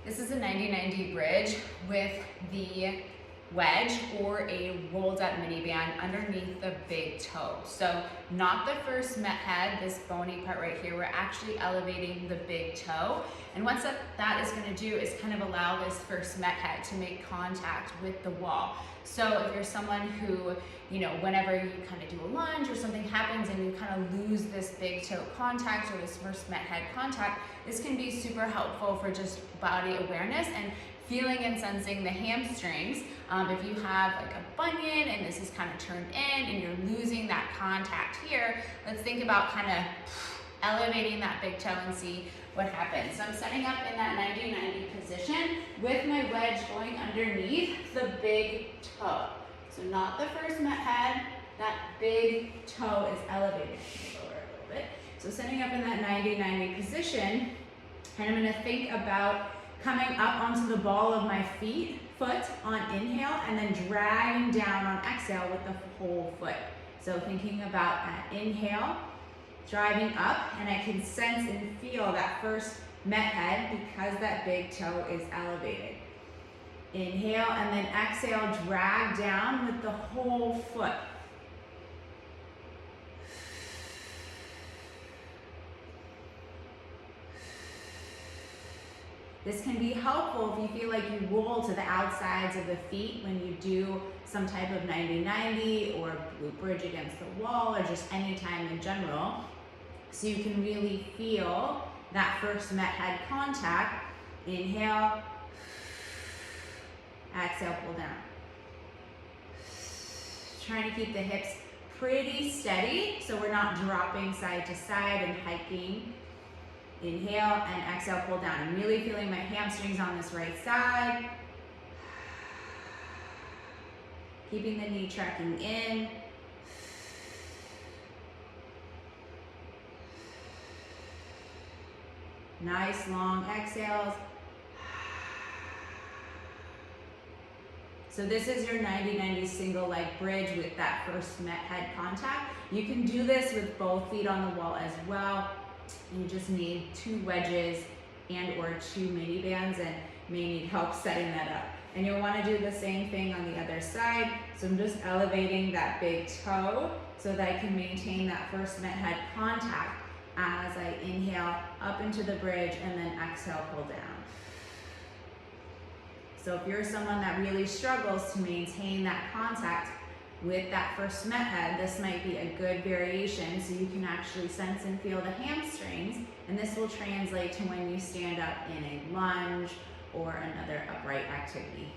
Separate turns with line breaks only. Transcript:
This is a 90-90 bridge with the wedge or a rolled up mini band underneath the big toe. So not the first met head, this bony part right here, we're actually elevating the big toe. And what that is gonna do is kind of allow this first met head to make contact with the wall. So if you're someone who, whenever you kind of do a lunge or something happens and you kind of lose this big toe contact or this first met head contact, this can be super helpful for just body awareness and feeling and sensing the hamstrings. If you have like a bunion and this is kind of turned in and you're losing that contact here, let's think about kind of elevating that big toe and see what happens. So I'm setting up in that 90-90 position with my wedge going underneath the big toe. So not the first met head, that big toe is elevated. Lower a little bit. So setting up in that 90-90 position, and I'm gonna think about coming up onto the ball of my foot on inhale, and then dragging down on exhale with the whole foot. So thinking about that inhale, driving up, and I can sense and feel that first met head because that big toe is elevated. Inhale, and then exhale, drag down with the whole foot. This can be helpful if you feel like you roll to the outsides of the feet when you do some type of 90-90 or glute bridge against the wall or just any time in general. So you can really feel that first met head contact. Inhale, exhale, pull down. Trying to keep the hips pretty steady so we're not dropping side to side and hiking. Inhale and exhale, pull down. I'm really feeling my hamstrings on this right side. Keeping the knee tracking in. Nice long exhales. So this is your 90-90 single leg bridge with that first met head contact. You can do this with both feet on the wall as well. You just need 2 wedges and or 2 mini bands and may need help setting that up. And you'll want to do the same thing on the other side. So I'm just elevating that big toe so that I can maintain that first met head contact as I inhale up into the bridge and then exhale, pull down. So if you're someone that really struggles to maintain that contact with that first met head, this might be a good variation so you can actually sense and feel the hamstrings, and this will translate to when you stand up in a lunge or another upright activity.